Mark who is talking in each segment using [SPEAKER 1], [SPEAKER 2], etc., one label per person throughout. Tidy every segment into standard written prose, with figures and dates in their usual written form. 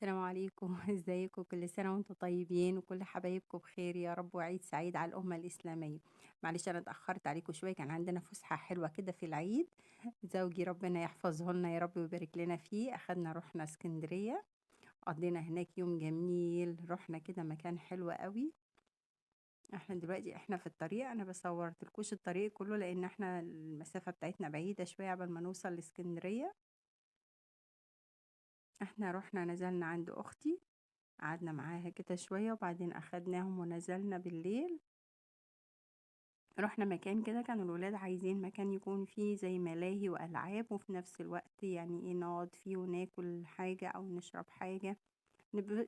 [SPEAKER 1] السلام عليكم ازيكم كل سنة وانتم طيبين وكل حبايبكم بخير يا رب وعيد سعيد على الأمة الإسلامية. معلش أنا اتأخرت عليكم شوية، كان عندنا فسحة حلوة كده في العيد. زوجي ربنا يحفظه لنا يا رب ويبارك لنا فيه، رحنا اسكندرية، قضينا هناك يوم جميل، رحنا كده مكان حلو قوي. احنا دلوقتي في الطريق، انا بصورتلكوش الطريق كله لان احنا المسافة بتاعتنا بعيدة شوية قبل ما نوصل لاسكندرية. احنا رحنا نزلنا عند اختي، قعدنا معاها كده شوية وبعدين أخدناهم ونزلنا بالليل. رحنا مكان كده كان الولاد عايزين مكان يكون فيه زي ملاهي وألعاب، وفي نفس الوقت يعني ايه نقعد فيه وناكل حاجة أو نشرب حاجة،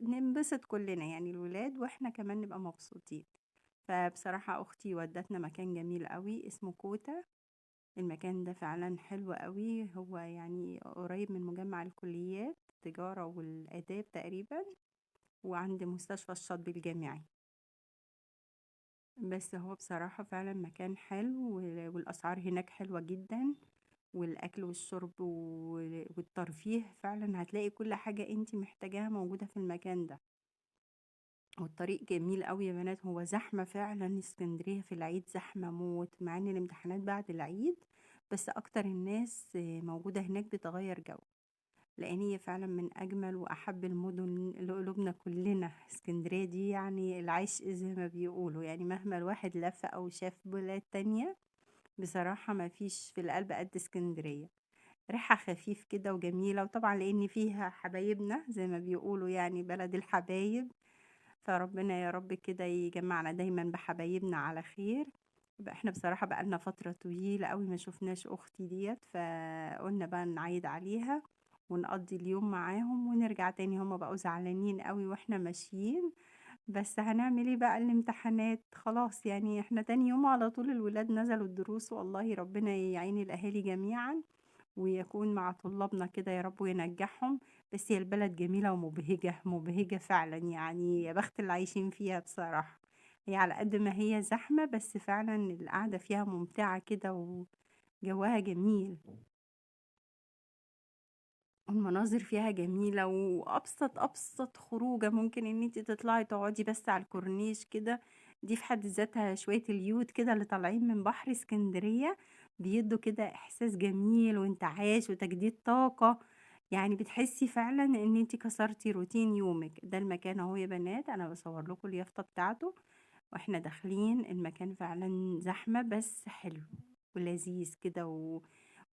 [SPEAKER 1] ننبسط كلنا يعني الولاد واحنا كمان نبقى مبسوطين. فبصراحة أختي ودتنا مكان جميل قوي اسمه كوتا. المكان ده فعلا حلو قوي، هو يعني قريب من مجمع الكليات التجارة والآداب تقريبا، وعند مستشفى الشاطبي الجامعي. بس هو بصراحة فعلا مكان حلو والأسعار هناك حلوة جدا، والأكل والشرب والترفيه فعلا هتلاقي كل حاجة انتي محتاجاها موجودة في المكان ده. والطريق جميل قوي يا بنات، هو زحمة فعلا، اسكندرية في العيد زحمة موت مع ان الامتحانات بعد العيد، بس أكتر الناس موجودة هناك بتغير جو، لأن هي فعلا من أجمل وأحب المدن لقلوبنا كلنا. اسكندرية دي يعني العشق زي ما بيقولوا، يعني مهما الواحد لف أو شاف بلاد تانية بصراحة ما فيش في القلب قد اسكندرية. ريحة خفيف كده وجميلة، وطبعا لأن فيها حبايبنا زي ما بيقولوا يعني بلد الحبايب، فربنا يا رب كده يجمعنا دايما بحبايبنا على خير. بقى احنا بصراحة بقالنا فترة طويلة قوي ما شفناش اختي ديت، فقلنا بقى نعيد عليها ونقضي اليوم معاهم ونرجع تاني. هما بقوا زعلانين قوي واحنا ماشيين، بس هنعمل ايه بقى، الامتحانات خلاص يعني، احنا تاني يوم على طول الولاد نزلوا الدروس. والله ربنا يعين الاهالي جميعا ويكون مع طلابنا كده يا رب وينجحهم. بس هي البلد جميلة ومبهجة مبهجة فعلا، يعني يا بخت اللي عايشين فيها بصراحة. هي على قد ما هي زحمة بس فعلا القعدة فيها ممتعة كده وجوها جميل، المناظر فيها جميلة، وأبسط أبسط خروجة ممكن إن انتي تطلعي تقعدي بس على الكورنيش كده، دي في حد ذاتها شوية اليود كده اللي طالعين من بحر اسكندرية بيدوا كده إحساس جميل وانتعاش وتجديد طاقة. يعني بتحسي فعلا إن انتي كسرتي روتين يومك. ده المكان اهو يا بنات، أنا بصور لكم اليافطة بتاعته واحنا داخلين المكان، فعلا زحمة بس حلو ولذيذ كده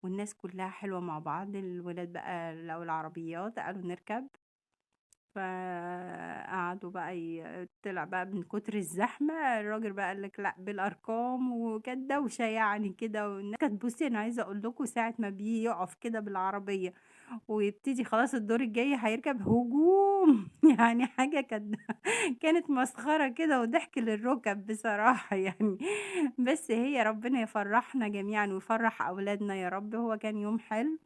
[SPEAKER 1] والناس كلها حلوة مع بعض. الولاد بقى لقوا العربيات قالوا نركب، فقعدوا بقى طلع بقى من كتر الزحمة الراجل بقى قال لك لا بالأرقام، وكانت دوشة يعني كده، والناس كانت بصي أنا عايزة أقول لكم ساعة ما بيقف كده بالعربية ويبتدي خلاص الدور الجاي هيركب هجوم يعني حاجة كانت مسخرة كده وضحك للركب بصراحة يعني. بس هي ربنا يفرحنا جميعا ويفرح أولادنا يا رب. هو كان يوم حلو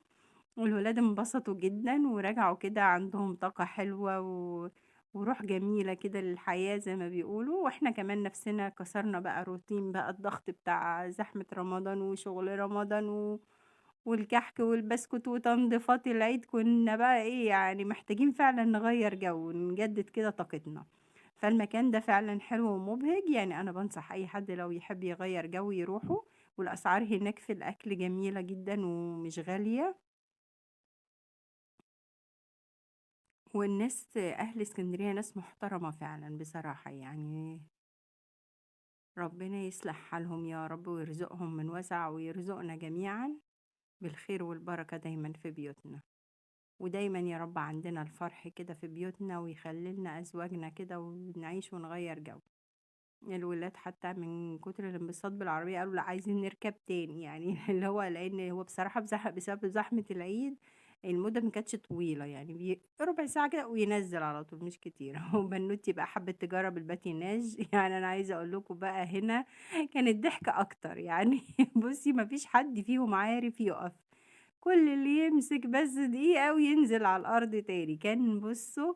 [SPEAKER 1] والولاد انبسطوا جدا ورجعوا كده عندهم طاقة حلوة وروح جميلة كده للحياة زي ما بيقولوا، واحنا كمان نفسنا كسرنا بقى روتين بقى الضغط بتاع زحمة رمضان وشغل رمضان والكحك والبسكوت وتنظيفات العيد. كنا بقى ايه يعني محتاجين فعلا نغير جو نجدد كده طاقتنا. فالمكان ده فعلا حلو ومبهج، يعني انا بنصح اي حد لو يحب يغير جو يروحوا. والاسعار هناك في الاكل جميلة جدا ومش غالية، والناس اهل اسكندرية ناس محترمة فعلا بصراحة يعني. ربنا يصلح حالهم يا رب ويرزقهم من وسع ويرزقنا جميعا بالخير والبركة دايما في بيوتنا. ودايما يا رب عندنا الفرح كده في بيوتنا ويخلي لنا أزواجنا كده ونعيش ونغير جو. الولاد حتى من كتر الانبساط بالعربية قالوا لا عايزين نركب تاني يعني اللي هو لأن هو بصراحة بسبب زحمة العيد المدة ما كانتش طويلة، يعني ربع ساعة كده وينزل على طول مش كتير وبنوتي بقى حبت تجرب الباتيناج يعني أنا عايزة أقول لكم بقى هنا كانت ضحكة أكتر يعني بصي ما فيش حد فيهم عارف يقف، كل اللي يمسك بس دقيقة وينزل على الأرض تاني. كان بصوا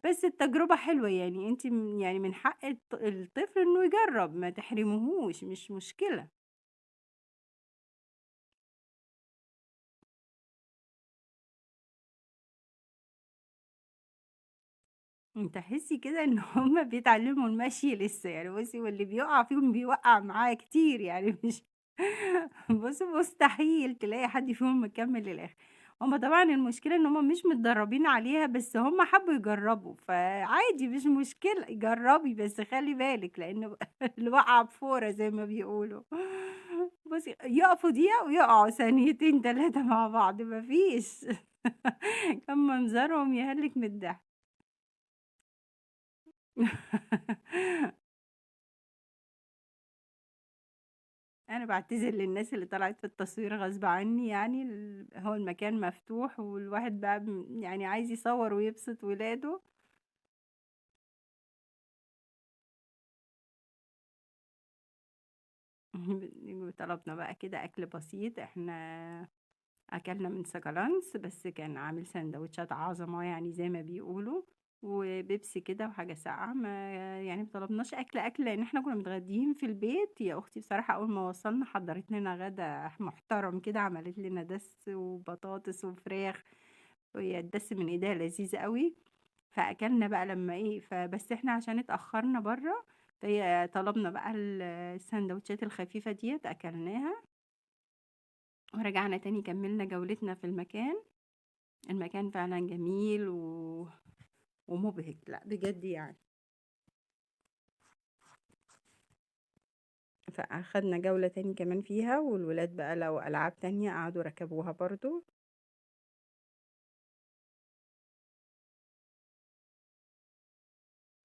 [SPEAKER 1] بس التجربة حلوة يعني انت يعني من حق الطفل انه يجرب، ما تحرمهوش مش مشكلة. تحسي كده إن هُم بيتعلموا المشي لسه، يعني بُصّي واللي بيُقع فيهم بيوقّع معاه كتير يعني مش بُصّي مستحيل تلاقي حد فيهم مكمّل للآخر. هُم طبعًا المشكلة إن هُم مش متدرّبين عليها، بس هُم حبّوا يجرّبوا، فعادي مش مشكلة، جرّبي بس خلّي بالِك لإن اللي وقع بفورة زي ما بيقولوا. بُصّي يقفوا دقيقة ويقعوا ثانيتين 3 مع بعض ما فيش. كان منظرهم يهلِّك من الضحك. أنا باعتذر للناس اللي طلعت في التصوير غصب عني يعني هو المكان مفتوح والواحد بقى يعني عايز يصوّر ويبسط ولاده. طلبنا بقى كده أكل بسيط، إحنا أكلنا من سكالانس بس كان عامل ساندوتشات عظمة يعني زي ما بيقولوا، وبيبسي كده وحاجة ساقعة ما يعني ما طلبناش أكل لإن إحنا كنا متغديين في البيت، هي أختي بصراحة أول ما وصلنا حضّرت لنا غدا محترم كده، عملت لنا دَس وبطاطس وفراخ، وهي الدَس من إيديها لذيذ أوي، فأكلنا بقى لمّا إيه فبس إحنا عشان اتأخرنا برّه، فهي طلبنا بقى الساندوتشات الخفيفة ديّة أكلناها، ورجعنا تاني كمّلنا جولتنا في المكان. المكان فعلًا جميل ومُبهِج، لأ بجد يعني. فأخدنا جولة تاني كمان فيها والولاد بقى لقوا ألعاب تانية قعدوا ركبوها برضه.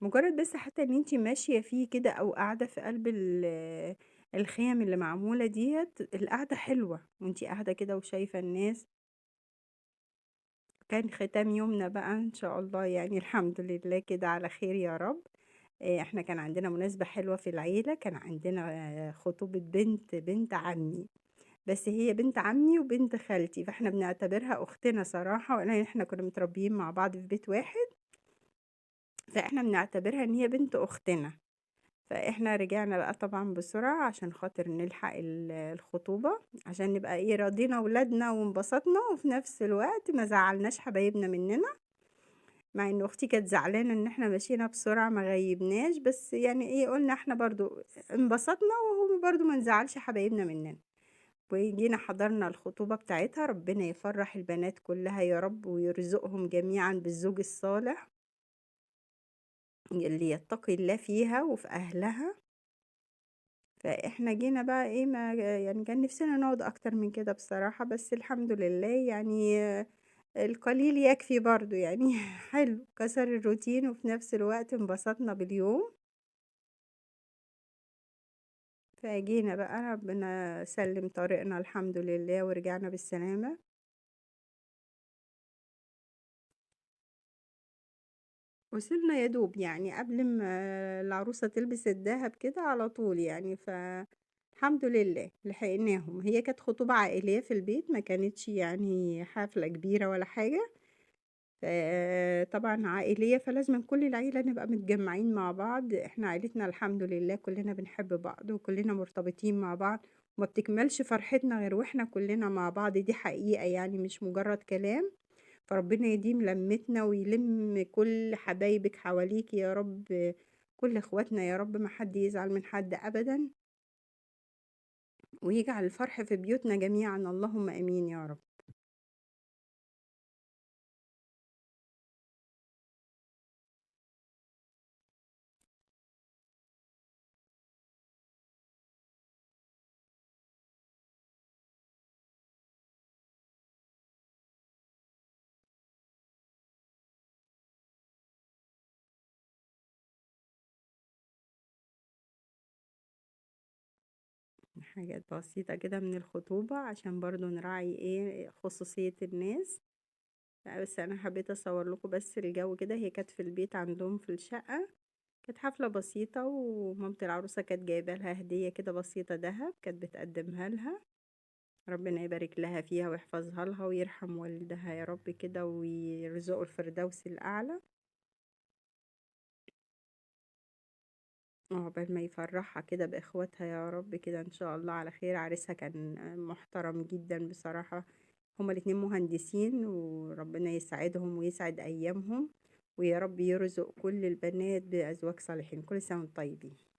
[SPEAKER 1] مجرد بس حتى إن أنتِ ماشية فيه كده أو قاعدة في قلب الخيم اللي معمولة ديّة، القعدة حلوة وأنتِ قاعدة كده وشايفة الناس. كان ختام يومنا بقى إن شاء الله يعني الحمد لله كده على خير يا رب. إحنا كان عندنا مناسبة حلوة في العيلة، كان عندنا خطوبة بنت عمي. بس هي بنت عمي وبنت خالتي، فإحنا بنعتبرها أختنا صراحة، لإن إحنا كنا متربيين مع بعض في بيت واحد، فإحنا بنعتبرها إن هي بنت أختنا. فإحنا رجعنا بقى طبعًا بسرعة عشان خاطر نلحق الخطوبة، عشان نبقى إيه راضينا ولادنا وانبسطنا، وفي نفس الوقت ما زعّلناش حبايبنا مننا، مع إن أختي كانت زعلانة إن إحنا مشينا بسرعة ما غيّبناش، بس يعني إيه قُلنا إحنا برضه انبسطنا وهو برضه ما نزعّلش حبايبنا مننا. وجينا حضرنا الخطوبة بتاعتها، ربنا يفرّح البنات كلّها يا رب ويرزقهم جميعًا بالزوج الصالح اللي يتقي الله فيها وفي أهلها. فإحنا جينا بقى إيه ما يعني كان نفسنا نقعد أكتر من كده بصراحة، بس الحمد لله يعني القليل يكفي برضه يعني حلو كسر الروتين وفي نفس الوقت انبسطنا باليوم. فجينا بقى ربنا سلِّم طريقنا الحمد لله ورجعنا بالسلامة. وصلنا يا دوب يعني قبل ما العروسة تلبس الدهب كده على طول يعني الحمد لله لحقناهم. هي كانت خطوبة عائلية في البيت ما كانتش يعني حفلة كبيرة ولا حاجة. طبعًا عائلية فلازمًا كل العيلة نبقى متجمعين مع بعض. إحنا عيلتنا الحمد لله كلنا بنحب بعض وكلنا مرتبطين مع بعض، وما بتكملش فرحتنا غير وإحنا كلنا مع بعض، دي حقيقة يعني مش مجرد كلام. فربنا يديم لمّتنا ويلِم كل حبايبِك حواليكِ يا رب، كل إخواتنا يا رب ما حد يزعل من حد أبدًا، ويجعل الفرح في بيوتنا جميعًا، اللهم آمين يا رب. حاجات بسيطة كده من الخطوبة عشان برضه نراعي إيه، خصوصية الناس. بس أنا حبيت أصور لكم بس الجو كده. هي كانت في البيت عندهم في الشقة، كانت حفلة بسيطة ومامة العروسة كانت جايبة لها هدية كده بسيطة دهب كانت بتقدمها لها. ربنا يبارك لها فيها ويحفظها لها ويرحم والدها يا رب كده ويرزقه الفردوس الأعلى. عقبال ما يفرحها كده بإخواتها يا رب كده إن شاء الله على خير. عريسها كان محترم جدا بصراحة. هما الاتنين مهندسين وربنا يسعدهم ويسعد أيامهم. ويا رب يرزق كل البنات بأزواج صالحين. كل سنة وانتم طيبين.